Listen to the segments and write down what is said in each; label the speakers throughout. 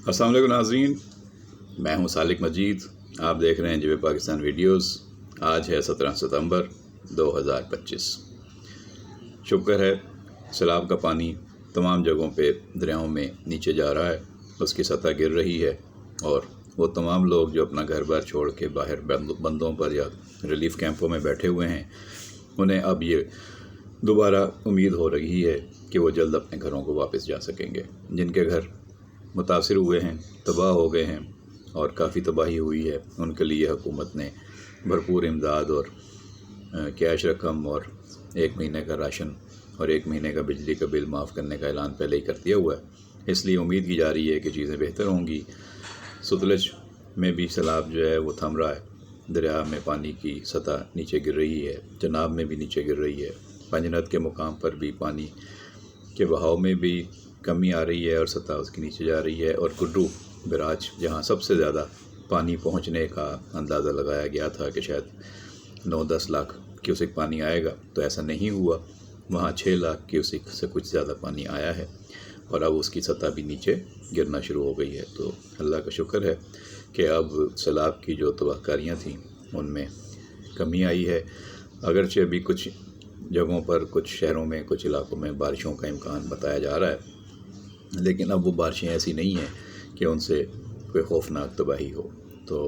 Speaker 1: السلام علیکم ناظرین، میں ہوں سالک مجید۔ آپ دیکھ رہے ہیں جب پاکستان ویڈیوز۔ آج ہے 17 ستمبر 2025۔ شکر ہے سیلاب کا پانی تمام جگہوں پہ دریاؤں میں نیچے جا رہا ہے، اس کی سطح گر رہی ہے، اور وہ تمام لوگ جو اپنا گھر بار چھوڑ کے باہر بندوں پر یا ریلیف کیمپوں میں بیٹھے ہوئے ہیں، انہیں اب یہ دوبارہ امید ہو رہی ہے کہ وہ جلد اپنے گھروں کو واپس جا سکیں گے۔ جن کے گھر متاثر ہوئے ہیں، تباہ ہو گئے ہیں اور کافی تباہی ہوئی ہے، ان کے لیے حکومت نے بھرپور امداد اور کیش رقم اور 1 مہینے کا راشن اور 1 مہینے کا بجلی کا بل معاف کرنے کا اعلان پہلے ہی کر دیا ہوا ہے۔ اس لیے امید کی جا رہی ہے کہ چیزیں بہتر ہوں گی۔ ستلج میں بھی سیلاب جو ہے وہ تھم رہا ہے، دریا میں پانی کی سطح نیچے گر رہی ہے، چناب میں بھی نیچے گر رہی ہے، پنجنت کے مقام پر بھی پانی کے بہاؤ میں بھی کمی آ رہی ہے اور سطح اس کی نیچے جا رہی ہے، اور گڈو براج جہاں سب سے زیادہ پانی پہنچنے کا اندازہ لگایا گیا تھا کہ شاید 9-10 لاکھ کیوسک پانی آئے گا، تو ایسا نہیں ہوا، وہاں 6 لاکھ کیوسک سے کچھ زیادہ پانی آیا ہے، اور اب اس کی سطح بھی نیچے گرنا شروع ہو گئی ہے۔ تو اللہ کا شکر ہے کہ اب سیلاب کی جو تباہ کاریاں تھیں ان میں کمی آئی ہے۔ اگرچہ ابھی کچھ جگہوں پر، کچھ شہروں میں، کچھ علاقوں میں بارشوں کا امکان بتایا جا رہا ہے، لیکن اب وہ بارشیں ایسی نہیں ہیں کہ ان سے کوئی خوفناک تباہی ہو۔ تو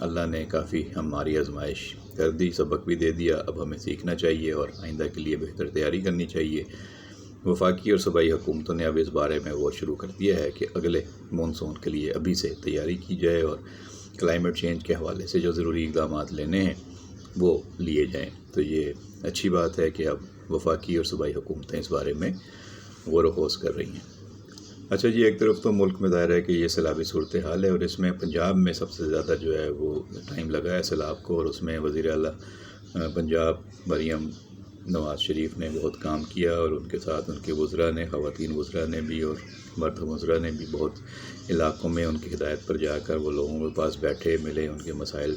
Speaker 1: اللہ نے کافی ہماری آزمائش کر دی، سبق بھی دے دیا، اب ہمیں سیکھنا چاہیے اور آئندہ کے لیے بہتر تیاری کرنی چاہیے۔ وفاقی اور صوبائی حکومتوں نے اب اس بارے میں غور شروع کر دیا ہے کہ اگلے مونسون کے لیے ابھی سے تیاری کی جائے، اور کلائمیٹ چینج کے حوالے سے جو ضروری اقدامات لینے ہیں وہ لیے جائیں۔ تو یہ اچھی بات ہے کہ اب وفاقی اور صوبائی حکومتیں اس بارے میں غور و خوض کر رہی ہیں۔ اچھا جی، ایک طرف تو ملک میں ظاہر ہے کہ یہ سیلابی صورتحال ہے، اور اس میں پنجاب میں سب سے زیادہ جو ہے وہ ٹائم لگا ہے سیلاب کو، اور اس میں وزیر اعلیٰ پنجاب مریم نواز شریف نے بہت کام کیا، اور ان کے ساتھ ان کے وزراء نے، خواتین وزراء نے بھی اور مرد وزراء نے بھی بہت علاقوں میں ان کی ہدایت پر جا کر وہ لوگوں کے پاس بیٹھے، ملے، ان کے مسائل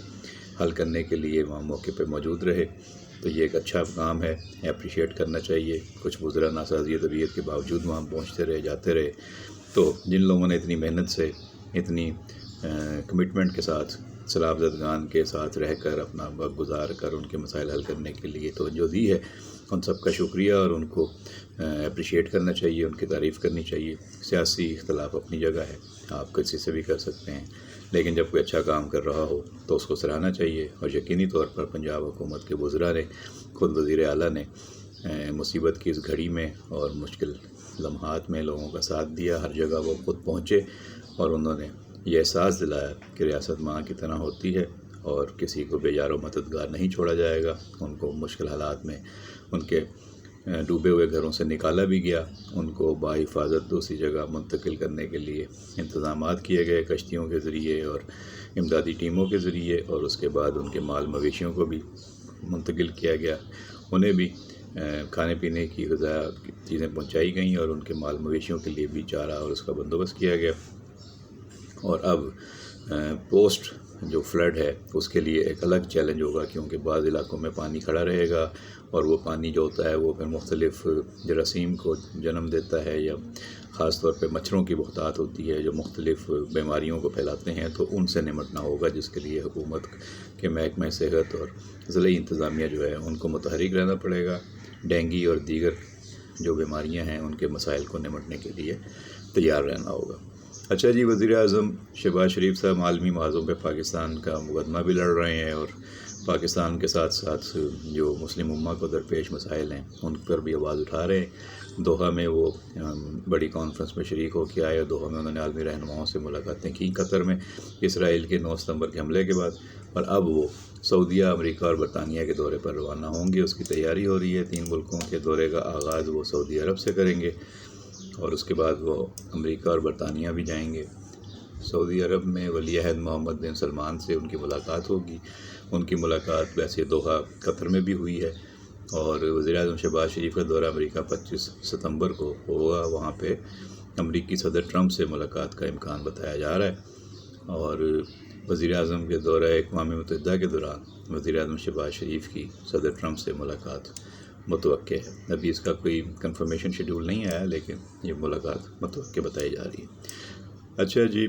Speaker 1: حل کرنے کے لیے وہاں موقع پہ موجود رہے۔ تو یہ ایک اچھا کام ہے، اپریشیٹ کرنا چاہیے۔ کچھ وزراء ناسازی طبیعت کے باوجود وہاں پہنچتے رہے، جاتے رہے۔ تو جن لوگوں نے اتنی محنت سے، اتنی کمٹمنٹ کے ساتھ سیلاب زدگان کے ساتھ رہ کر، اپنا وقت گزار کر ان کے مسائل حل کرنے کے لیے توجہ دی ہے، ان سب کا شکریہ، اور ان کو اپریشیٹ کرنا چاہیے، ان کی تعریف کرنی چاہیے۔ سیاسی اختلاف اپنی جگہ ہے، آپ کسی سے بھی کر سکتے ہیں، لیکن جب کوئی اچھا کام کر رہا ہو تو اس کو سراہنا چاہیے۔ اور یقینی طور پر پنجاب حکومت کے وزراء نے، خود وزیر اعلیٰ نے مصیبت کی اس گھڑی میں اور مشکل لمحات میں لوگوں کا ساتھ دیا۔ ہر جگہ وہ خود پہنچے اور انہوں نے یہ احساس دلایا کہ ریاست ماں کی طرح ہوتی ہے اور کسی کو بے یار و مددگار نہیں چھوڑا جائے گا۔ ان کو مشکل حالات میں ان کے ڈوبے ہوئے گھروں سے نکالا بھی گیا، ان کو بحفاظت دوسری جگہ منتقل کرنے کے لیے انتظامات کیے گئے، کشتیوں کے ذریعے اور امدادی ٹیموں کے ذریعے، اور اس کے بعد ان کے مال مویشیوں کو بھی منتقل کیا گیا، انہیں بھی کھانے پینے کی غذا چیزیں پہنچائی گئیں، اور ان کے مال مویشیوں کے لیے بھی چارہ اور اس کا بندوبست کیا گیا۔ اور اب پوسٹ جو فلڈ ہے اس کے لیے ایک الگ چیلنج ہوگا، کیونکہ بعض علاقوں میں پانی کھڑا رہے گا، اور وہ پانی جو ہوتا ہے وہ پھر مختلف جراثیم کو جنم دیتا ہے، یا خاص طور پہ مچھروں کی بہتات ہوتی ہے جو مختلف بیماریوں کو پھیلاتے ہیں، تو ان سے نمٹنا ہوگا، جس کے لیے حکومت کے محکمہ صحت اور ضلعی انتظامیہ جو ہے ان کو متحرک رہنا پڑے گا۔ ڈینگی اور دیگر جو بیماریاں ہیں ان کے مسائل کو نمٹنے کے لیے تیار رہنا ہوگا۔ اچھا جی، وزیر اعظم شہباز شریف صاحب عالمی معاذوں پہ پاکستان کا مقدمہ بھی لڑ رہے ہیں، اور پاکستان کے ساتھ ساتھ جو مسلم امہ کو درپیش مسائل ہیں ان پر بھی آواز اٹھا رہے ہیں۔ دوحہ میں وہ بڑی کانفرنس میں شریک ہو کے آئے، اور دوحہ میں انہوں نے عالمی رہنماؤں سے ملاقاتیں کی قطر میں، اسرائیل کے 9 ستمبر کے حملے کے بعد، اور اب وہ سعودیہ، امریکہ اور برطانیہ کے دورے پر روانہ ہوں گے۔ اس کی تیاری ہو رہی ہے، 3 ملکوں کے دورے کا آغاز وہ سعودی عرب سے کریں گے، اور اس کے بعد وہ امریکہ اور برطانیہ بھی جائیں گے۔ سعودی عرب میں ولی عہد محمد بن سلمان سے ان کی ملاقات ہوگی۔ ان کی ملاقات ویسے دوحہ قطر میں بھی ہوئی ہے، اور وزیر اعظم شہباز شریف کا دورہ امریکہ 25 ستمبر کو ہوگا۔ وہاں پہ امریکی صدر ٹرمپ سے ملاقات کا امکان بتایا جا رہا ہے، اور وزیر اعظم کے دورہ اقوام متحدہ کے دوران وزیر اعظم شہباز شریف کی صدر ٹرمپ سے ملاقات متوقع ہے۔ ابھی اس کا کوئی کنفرمیشن شیڈول نہیں آیا، لیکن یہ ملاقات متوقع بتائی جا رہی ہے۔ اچھا جی،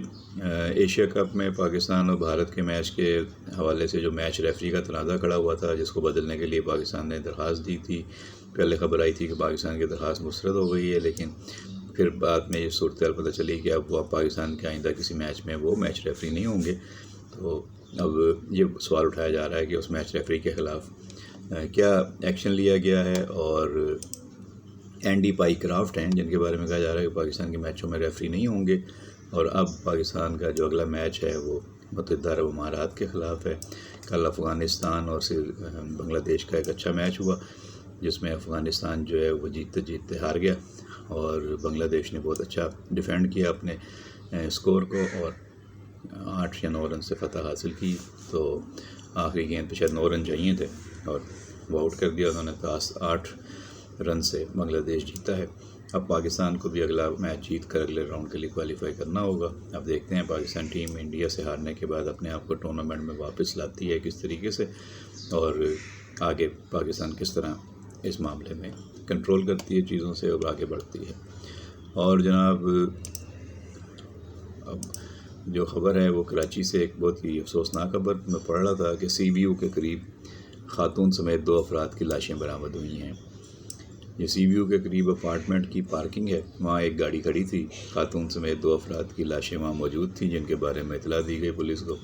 Speaker 1: ایشیا کپ میں پاکستان اور بھارت کے میچ کے حوالے سے جو میچ ریفری کا تنازع کھڑا ہوا تھا، جس کو بدلنے کے لیے پاکستان نے درخواست دی تھی. پہلے خبر آئی تھی کہ پاکستان کی درخواست مسترد ہو گئی ہے، لیکن پھر بعد میں یہ صورتحال پتہ چلی کہ اب وہ پاکستان کے آئندہ کسی میچ میں وہ میچ ریفری نہیں ہوں گے. تو اب یہ سوال اٹھایا جا رہا ہے کہ اس میچ ریفری کے خلاف کیا ایکشن لیا گیا ہے. اور اینڈی پائی کرافٹ ہیں جن کے بارے میں کہا جا رہا ہے کہ پاکستان کے میچوں میں ریفری نہیں ہوں گے. اور اب پاکستان کا جو اگلا میچ ہے وہ متحدہ عرب امارات کے خلاف ہے. کل افغانستان اور بنگلہ دیش کا ایک اچھا میچ ہوا، جس میں افغانستان جو ہے وہ جیتتے جیتتے ہار گیا، اور بنگلہ دیش نے بہت اچھا ڈیفینڈ کیا اپنے اسکور کو، اور 8 یا 9 رن سے فتح حاصل کی. تو آخری گیند پہ شاید 9 رن چاہیے تھے اور وہ آؤٹ کر دیا انہوں نے. 8 رن سے بنگلہ دیش جیتا ہے. اب پاکستان کو بھی اگلا میچ جیت کر اگلے راؤنڈ کے لیے کوالیفائی کرنا ہوگا. اب دیکھتے ہیں پاکستان ٹیم انڈیا سے ہارنے کے بعد اپنے آپ کو ٹورنامنٹ میں واپس لاتی ہے کس طریقے سے، اور آگے پاکستان کس طرح اس معاملے میں کنٹرول کرتی ہے چیزوں سے اور آگے بڑھتی ہے. اور جناب، اب جو خبر ہے وہ کراچی سے ایک بہت ہی افسوسناک خبر میں پڑھ رہا تھا کہ سی بی یو کے قریب خاتون سمیت 2 افراد کی لاشیں برآمد ہوئی ہیں. یہ سی بی یو کے قریب اپارٹمنٹ کی پارکنگ ہے، وہاں ایک گاڑی کھڑی تھی. خاتون سمیت 2 افراد کی لاشیں وہاں موجود تھیں، جن کے بارے میں اطلاع دی گئی پولیس کو.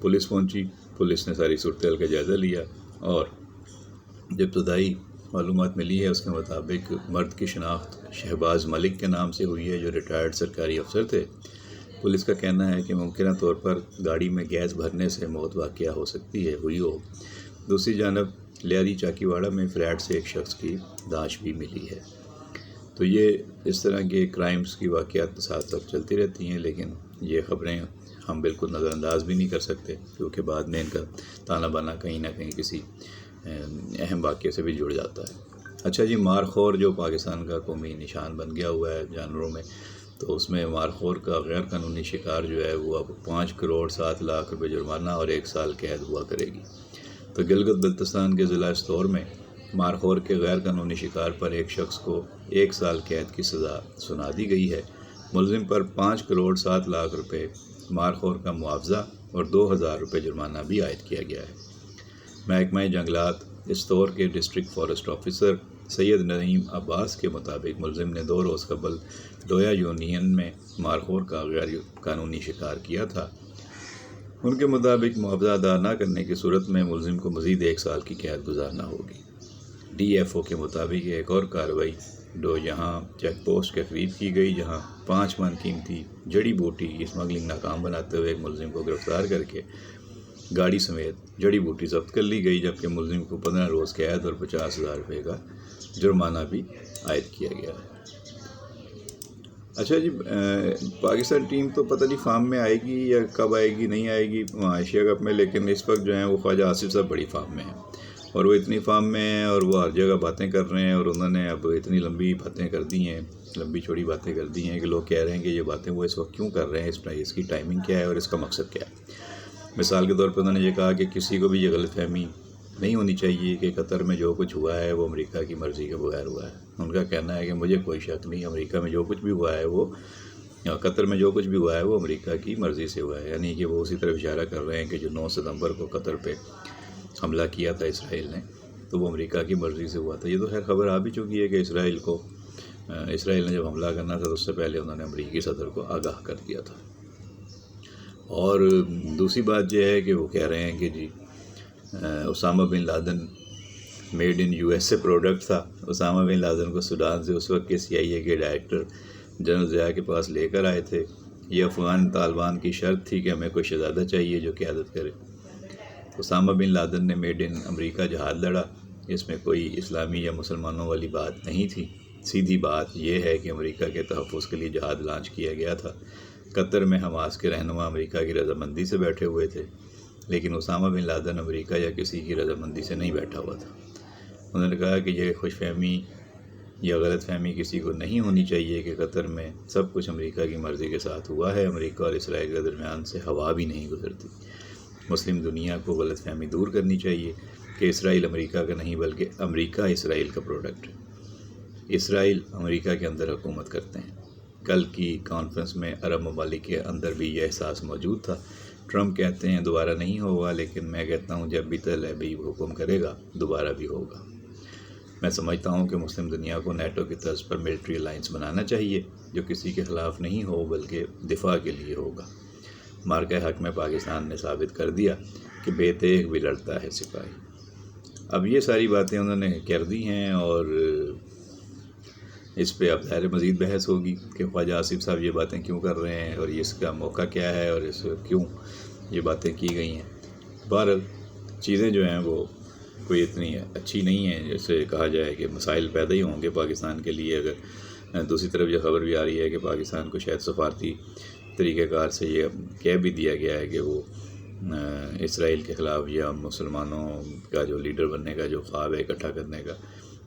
Speaker 1: پولیس پہنچی، پولیس نے ساری صورتحال کا جائزہ لیا، اور جو ابتدائی معلومات ملی ہے اس کے مطابق مرد کی شناخت شہباز ملک کے نام سے ہوئی ہے، جو ریٹائرڈ سرکاری افسر تھے. پولیس کا کہنا ہے کہ ممکنہ طور پر گاڑی میں گیس بھرنے سے موت واقعہ ہو سکتی ہے ہوئی ہو. دوسری جانب لیاری چاکی واڑہ میں فلیٹ سے ایک شخص کی لاش بھی ملی ہے. تو یہ اس طرح کے کرائمز کی واقعات ساتھ ساتھ چلتی رہتی ہیں، لیکن یہ خبریں ہم بالکل نظر انداز بھی نہیں کر سکتے، کیونکہ بعد میں ان کا تانا بانا کہیں نہ کہیں کسی اہم واقعے سے بھی جڑ جاتا ہے. اچھا جی، مارخور جو پاکستان کا قومی نشان بن گیا ہوا ہے جانوروں میں، تو اس میں مارخور کا غیر قانونی شکار جو ہے وہ اب 5 کروڑ 7 لاکھ روپے جرمانہ اور 1 سال قید ہوا کرے گی. تو گلگت بلتستان کے ضلع استور میں مارخور کے غیر قانونی شکار پر ایک شخص کو 1 سال قید کی سزا سنا دی گئی ہے. ملزم پر 5 کروڑ 7 لاکھ روپے مارخور کا معاوضہ اور 2000 روپے جرمانہ بھی عائد کیا گیا ہے. محکمہ جنگلات استور کے ڈسٹرکٹ فارسٹ آفیسر سید نعیم عباس کے مطابق ملزم نے 2 روز قبل ڈویا یونین میں مارخور کا غیر قانونی شکار کیا تھا. ان کے مطابق معاوضہ ادا نہ کرنے کی صورت میں ملزم کو مزید 1 سال کی قید گزارنا ہوگی. ڈی ایف او کے مطابق ایک اور کارروائی یہاں چیک پوسٹ کے قریب کی گئی، جہاں 5 من قیمتی جڑی بوٹی کی اسمگلنگ ناکام بناتے ہوئے ایک ملزم کو گرفتار کر کے گاڑی سمیت جڑی بوٹی ضبط کر لی گئی، جبکہ ملزم کو 15 روز قید اور 50,000 روپے کا جرمانہ بھی عائد کیا گیا ہے. اچھا جی، پاکستان ٹیم تو پتہ نہیں فارم میں آئے گی یا کب آئے گی نہیں آئے گی ایشیا کپ میں، لیکن اس وقت جو ہیں وہ خواجہ آصف صاحب بڑی فارم میں ہیں، اور وہ اتنی فارم میں ہیں اور وہ ہر جگہ باتیں کر رہے ہیں. اور انہوں نے اب اتنی لمبی باتیں کر دی ہیں، لمبی چوڑی باتیں کر دی ہیں کہ لوگ کہہ رہے ہیں کہ یہ باتیں وہ اس وقت کیوں کر رہے ہیں، اس کی ٹائمنگ کیا ہے اور اس کا مقصد کیا ہے. مثال کے طور پہ انہوں نے یہ کہا کہ کسی کو بھی یہ غلط فہمی نہیں ہونی چاہیے کہ قطر میں جو کچھ ہوا ہے وہ امریکہ کی مرضی کے بغیر ہوا ہے. ان کا کہنا ہے کہ مجھے کوئی شک نہیں، امریکہ میں جو کچھ بھی ہوا ہے وہ قطر میں جو کچھ بھی ہوا ہے وہ امریکہ کی مرضی سے ہوا ہے. یعنی کہ وہ اسی طرف اشارہ کر رہے ہیں کہ جو 9 ستمبر کو قطر پہ حملہ کیا تھا اسرائیل نے، تو وہ امریکہ کی مرضی سے ہوا تھا. یہ تو خیر خبر آ بھی چکی ہے کہ اسرائیل نے جب حملہ کرنا تھا تو اس سے پہلے انہوں نے امریکی صدر کو آگاہ کر دیا تھا. اور دوسری بات یہ ہے کہ وہ کہہ رہے ہیں کہ جی Osama bin Laden made in U S A product تھا. اسامہ بن لادن کو سوڈان سے اس وقت کے سی آئی اے کے ڈائریکٹر جنرل ضیاء کے پاس لے کر آئے تھے. یہ افغان طالبان کی شرط تھی کہ ہمیں کوئی شہزادہ چاہیے جو قیادت کرے. اسامہ بن لادن نے میڈ ان امریکہ جہاد لڑا. اس میں کوئی اسلامی یا مسلمانوں والی بات نہیں تھی. سیدھی بات یہ ہے کہ امریکہ کے تحفظ کے لیے جہاد لانچ کیا گیا تھا. قطر میں حماس کے رہنما امریکہ کی رضامندی سے بیٹھے ہوئے تھے، لیکن اسامہ بن لادن امریکہ یا کسی کی رضامندی سے نہیں بیٹھا ہوا تھا. انہوں نے کہا کہ یہ خوش فہمی یا غلط فہمی کسی کو نہیں ہونی چاہیے کہ قطر میں سب کچھ امریکہ کی مرضی کے ساتھ ہوا ہے. امریکہ اور اسرائیل کے درمیان سے ہوا بھی نہیں گزرتی. مسلم دنیا کو غلط فہمی دور کرنی چاہیے کہ اسرائیل امریکہ کا نہیں بلکہ امریکہ اسرائیل کا پروڈکٹ ہے. اسرائیل امریکہ کے اندر حکومت کرتے ہیں. کل کی کانفرنس میں عرب ممالک کے اندر بھی یہ احساس موجود تھا۔ ٹرمپ کہتے ہیں دوبارہ نہیں ہوگا، لیکن میں کہتا ہوں جب بھی تل ابیب حکم کرے گا دوبارہ بھی ہوگا۔ میں سمجھتا ہوں کہ مسلم دنیا کو نیٹو کی طرز پر ملٹری الائنس بنانا چاہیے جو کسی کے خلاف نہیں ہو بلکہ دفاع کے لیے ہوگا۔ مارکہ حق میں پاکستان نے ثابت کر دیا کہ بے تیغ بھی لڑتا ہے سپاہی۔ اب یہ ساری باتیں انہوں نے کر دی ہیں اور اس پہ اب ظاہر مزید بحث ہوگی کہ خواجہ آصف صاحب یہ باتیں کیوں کر رہے ہیں اور اس کا موقع کیا ہے اور اس کیوں یہ باتیں کی گئی ہیں۔ بہرحال چیزیں جو ہیں وہ کوئی اتنی اچھی نہیں ہیں جیسے کہا جائے کہ مسائل پیدا ہی ہوں گے پاکستان کے لیے۔ اگر دوسری طرف یہ خبر بھی آ رہی ہے کہ پاکستان کو شاید سفارتی طریقہ کار سے یہ کہہ بھی دیا گیا ہے کہ وہ اسرائیل کے خلاف یا مسلمانوں کا جو لیڈر بننے کا جو خواب ہے اکٹھا کرنے کا،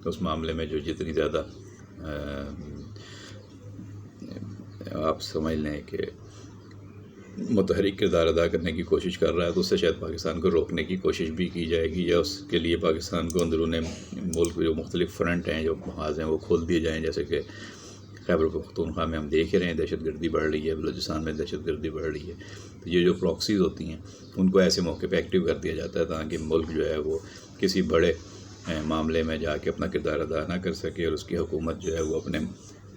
Speaker 1: اس معاملے میں جو جتنی زیادہ آپ سمجھ لیں کہ متحرک کردار ادا کرنے کی کوشش کر رہا ہے تو اس سے شاید پاکستان کو روکنے کی کوشش بھی کی جائے گی، یا اس کے لیے پاکستان کو اندرون ملک جو مختلف فرنٹ ہیں جو محاذ ہیں وہ کھول دیے جائیں، جیسے کہ خیبر پختونخوا میں ہم دیکھ رہے ہیں دہشت گردی بڑھ رہی ہے، بلوچستان میں دہشت گردی بڑھ رہی ہے۔ تو یہ جو پراکسیز ہوتی ہیں ان کو ایسے موقع پہ ایکٹیو کر دیا جاتا ہے تاکہ ملک جو ہے وہ کسی بڑے معاملے میں جا کے اپنا کردار ادا نہ کر سکے اور اس کی حکومت جو ہے وہ اپنے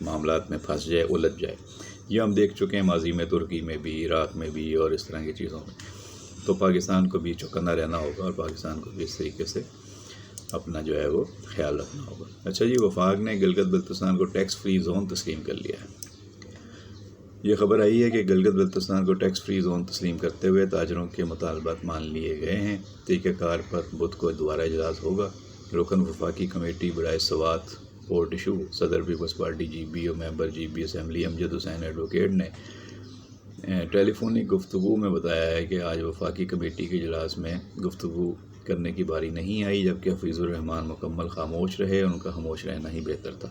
Speaker 1: معاملات میں پھنس جائے، الجھ جائے۔ یہ ہم دیکھ چکے ہیں ماضی میں، ترکی میں بھی، عراق میں بھی اور اس طرح کی چیزوں میں۔ تو پاکستان کو بھی چوکنا رہنا ہوگا اور پاکستان کو بھی اس طریقے سے اپنا جو ہے وہ خیال رکھنا ہوگا۔ اچھا جی، وفاق نے گلگت بلتستان کو ٹیکس فری زون تسلیم کر لیا ہے۔ یہ خبر آئی ہے کہ گلگت بلتستان کو ٹیکس فری زون تسلیم کرتے ہوئے تاجروں کے مطالبات مان لیے گئے ہیں۔ طریقہ کار پر بدھ کو دوبارہ اجلاس ہوگا۔ رکن وفاقی کمیٹی برائے سوات پورٹ ایشو صدر Peoples Party G B O member G B assembly Amjad Hussain advocate نے ٹیلی فونک گفتگو میں بتایا ہے کہ آج وفاقی کمیٹی کے اجلاس میں گفتگو کرنے کی باری نہیں آئی، جبکہ حفیظ الرحمان مکمل خاموش رہے اور ان کا خاموش رہنا ہی بہتر تھا۔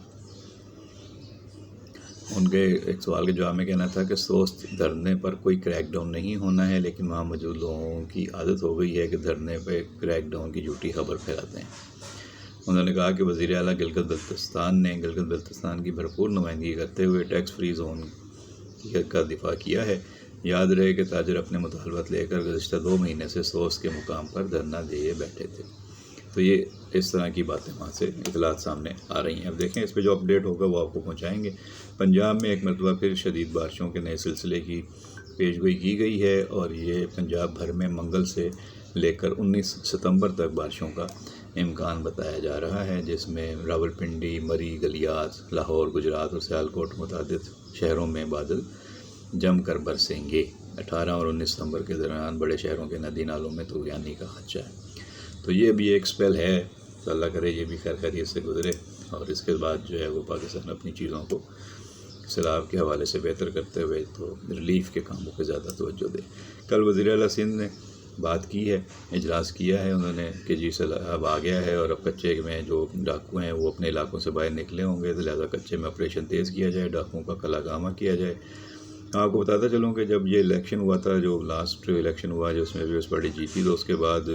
Speaker 1: ان کے ایک سوال کے جواب میں کہنا تھا کہ سوست دھرنے پر کوئی کریک ڈاؤن نہیں ہونا ہے، لیکن وہاں موجود لوگوں کی عادت ہو گئی ہے کہ دھرنے پہ کریک ڈاؤن کی جھوٹی خبر پھیلاتے ہیں۔ انہوں نے کہا کہ وزیر اعلیٰ گلگت بلتستان نے گلگت بلتستان کی بھرپور نمائندگی کرتے ہوئے ٹیکس فری زون کا دفاع کیا ہے۔ یاد رہے کہ تاجر اپنے مطالبات لے کر گزشتہ 2 مہینے سے سوست کے مقام پر دھرنا دیے بیٹھے تھے۔ تو یہ اس طرح کی باتیں وہاں سے اطلاعات سامنے آ رہی ہیں۔ اب دیکھیں اس پہ جو اپڈیٹ ہوگا وہ آپ کو پہنچائیں گے۔ پنجاب میں ایک مرتبہ پھر شدید بارشوں کے نئے سلسلے کی پیشگوئی کی گئی ہے اور یہ پنجاب بھر میں منگل سے لے کر 19 ستمبر تک بارشوں کا امکان بتایا جا رہا ہے، جس میں راولپنڈی، مری، گلیات، لاہور، گجرات اور سیالکوٹ متعدد شہروں میں بادل جم کر برسیں گے۔ 18 اور 19 ستمبر کے دوران بڑے شہروں کے ندی نالوں میں طغیانی کا خدشہ ہے۔ تو یہ بھی ایک سپیل ہے، تو اللہ کرے یہ بھی خیر خیریت سے گزرے اور اس کے بعد جو ہے وہ پاکستان اپنی چیزوں کو سیلاب کے حوالے سے بہتر کرتے ہوئے تو ریلیف کے کاموں پہ زیادہ توجہ دے۔ کل وزیر اعلیٰ سندھ نے بات کی ہے، اجلاس کیا ہے انہوں نے کہ جی سیلاب آ گیا ہے اور اب کچے میں جو ڈاکو ہیں وہ اپنے علاقوں سے باہر نکلے ہوں گے، تو لہٰذا کچے میں آپریشن تیز کیا جائے، ڈاکوؤں کا کلا گامہ کیا جائے۔ آپ کو بتاتا چلوں کہ جب یہ الیکشن ہوا تھا، جو لاسٹ الیکشن ہوا جس میں پیپلز پارٹی جیتی، تو اس کے بعد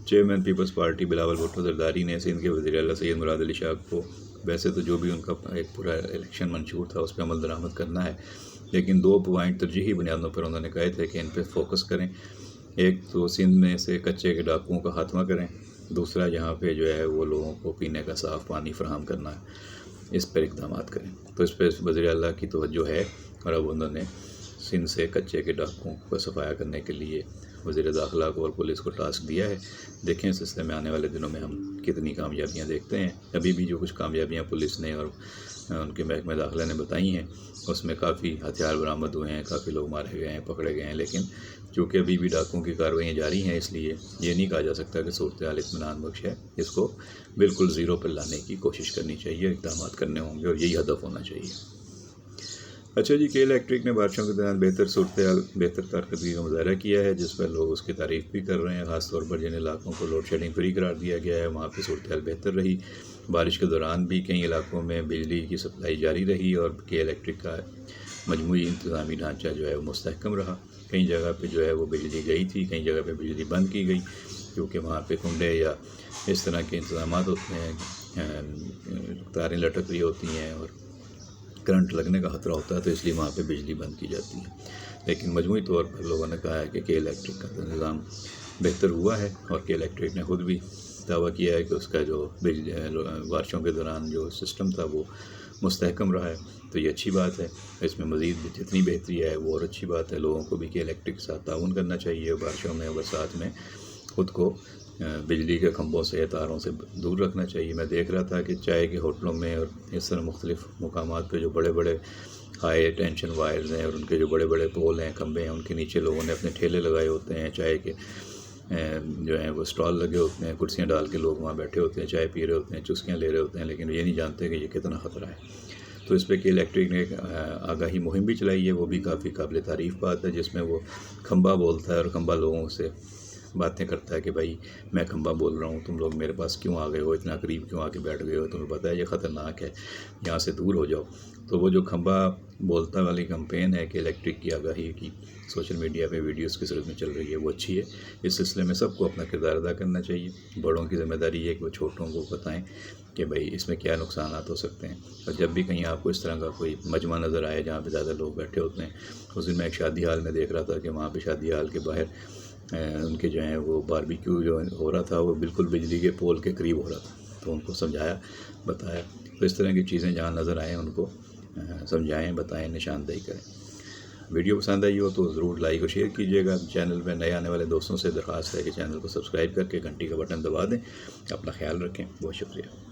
Speaker 1: چیئرمین پیپلز پارٹی بلاول بھٹو زرداری نے سندھ کے وزیر اعلیٰ سید مراد علی شاہ کو، ویسے تو جو بھی ان کا ایک پورا الیکشن منشور تھا اس پہ عمل درآمد کرنا ہے، لیکن 2 پوائنٹ ترجیحی بنیادوں پر انہوں نے کہے تھے کہ ان پہ فوکس کریں۔ ایک تو سندھ میں سے کچے کے ڈاکوؤں کا خاتمہ کریں، دوسرا جہاں پہ جو ہے وہ لوگوں کو پینے کا صاف پانی فراہم کرنا ہے، اس پر اقدامات کریں۔ تو اس پہ وزیر اعلیٰ کی توجہ ہے اور اب انہوں نے سندھ سے کچے کے ڈاکوؤں کو صفایا کرنے کے لیے وزیر داخلہ کو اور پولیس کو ٹاسک دیا ہے۔ دیکھیں اس سلسلے میں آنے والے دنوں میں ہم کتنی کامیابیاں دیکھتے ہیں۔ ابھی بھی جو کچھ کامیابیاں پولیس نے اور ان کے محکمہ داخلہ نے بتائی ہیں اس میں کافی ہتھیار برآمد ہوئے ہیں، کافی لوگ مارے گئے ہیں، پکڑے گئے ہیں، لیکن چونکہ ابھی بھی ڈاکوؤں کی کارروائیاں جاری ہیں اس لیے یہ نہیں کہا جا سکتا کہ صورتحال اطمینان بخش ہے۔ اس کو بالکل زیرو پر لانے کی کوشش کرنی چاہیے، اقدامات کرنے ہوں گے اور یہی ہدف ہونا چاہیے۔ اچھا جی، کے الیکٹرک نے بارشوں کے دوران بہتر کارکردگی کا مظاہرہ کیا ہے، جس پر لوگ اس کی تعریف بھی کر رہے ہیں۔ خاص طور پر جن علاقوں کو لوڈ شیڈنگ فری قرار دیا گیا ہے وہاں پہ صورتحال بہتر رہی۔ بارش کے دوران بھی کئی علاقوں میں بجلی کی سپلائی جاری رہی اور کے الیکٹرک کا مجموعی انتظامی ڈھانچہ جو ہے وہ مستحکم رہا۔ کئی جگہ پہ جو ہے وہ بجلی گئی تھی، کئی جگہ پہ بجلی بند کی گئی کیونکہ وہاں پہ کنڈے یا اس طرح کے انتظامات ہوتے ہیں، تاریں لٹک رہی ہوتی ہیں اور کرنٹ لگنے کا خطرہ ہوتا ہے، تو اس لیے وہاں پہ بجلی بند کی جاتی ہے۔ لیکن مجموعی طور پر لوگوں نے کہا ہے کہ کے الیکٹرک کا نظام بہتر ہوا ہے، اور کے الیکٹرک نے خود بھی دعویٰ کیا ہے کہ اس کا جو بارشوں کے دوران جو سسٹم تھا وہ مستحکم رہا ہے، تو یہ اچھی بات ہے۔ اس میں مزید جتنی بہتری ہے وہ اور اچھی بات ہے۔ لوگوں کو بھی کہ الیکٹرک کے ساتھ تعاون کرنا چاہیے، بارشوں میں برسات میں خود کو بجلی کے کھمبوں سے تاروں سے دور رکھنا چاہیے۔ میں دیکھ رہا تھا کہ چائے کے ہوٹلوں میں اور اس طرح مختلف مقامات پہ جو بڑے بڑے ہائی ٹینشن وائرز ہیں اور ان کے جو بڑے بڑے پول ہیں، کھمبے ہیں، ان کے نیچے لوگوں نے اپنے ٹھیلے لگائے ہوتے ہیں، چائے کے جو ہیں وہ اسٹال لگے ہوتے ہیں، کرسیاں ڈال کے لوگ وہاں بیٹھے ہوتے ہیں، چائے پی رہے ہوتے ہیں، چسکیاں لے رہے ہوتے ہیں، لیکن یہ نہیں جانتے کہ یہ کتنا خطرہ ہے۔ تو اس پہ کہ الیکٹرک نے ایک آگاہی مہم بھی چلائی ہے، وہ بھی کافی قابل تعریف بات ہے، جس میں وہ کھمبا بولتا ہے اور کھمبا لوگوں سے باتیں کرتا ہے کہ بھائی میں کھمبا بول رہا ہوں، تم لوگ میرے پاس کیوں آ گئے ہو، اتنا قریب کیوں آ کے بیٹھ گئے ہو، تمہیں پتہ ہے یہ خطرناک ہے، یہاں سے دور ہو جاؤ۔ تو وہ جو کھمبا بولتا والی کمپین ہے کہ الیکٹرک کی آگاہی کی، سوشل میڈیا پہ ویڈیوز کی صورت میں چل رہی ہے، وہ اچھی ہے۔ اس سلسلے میں سب کو اپنا کردار ادا کرنا چاہیے۔ بڑوں کی ذمہ داری ہے کہ وہ چھوٹوں کو بتائیں کہ بھائی اس میں کیا نقصانات ہو سکتے ہیں، اور جب بھی کہیں آپ کو اس طرح کا کوئی مجمع نظر آئے جہاں پہ زیادہ لوگ بیٹھے ہوتے ہیں۔ اس دن میں ایک شادی ہال میں دیکھ رہا تھا کہ وہاں پہ شادی ہال کے باہر ان کے جو ہیں وہ باربیکیو جو ہو رہا تھا وہ بالکل بجلی کے پول کے قریب ہو رہا تھا، تو ان کو سمجھایا بتایا۔ تو اس طرح کی چیزیں جہاں نظر آئیں ان کو سمجھائیں، بتائیں، نشاندہی کریں۔ ویڈیو پسند آئی ہو تو ضرور لائک اور شیئر کیجیے گا۔ چینل میں نئے آنے والے دوستوں سے درخواست ہے کہ چینل کو سبسکرائب کر کے گھنٹی کا بٹن دبا دیں۔ اپنا خیال رکھیں، بہت شکریہ۔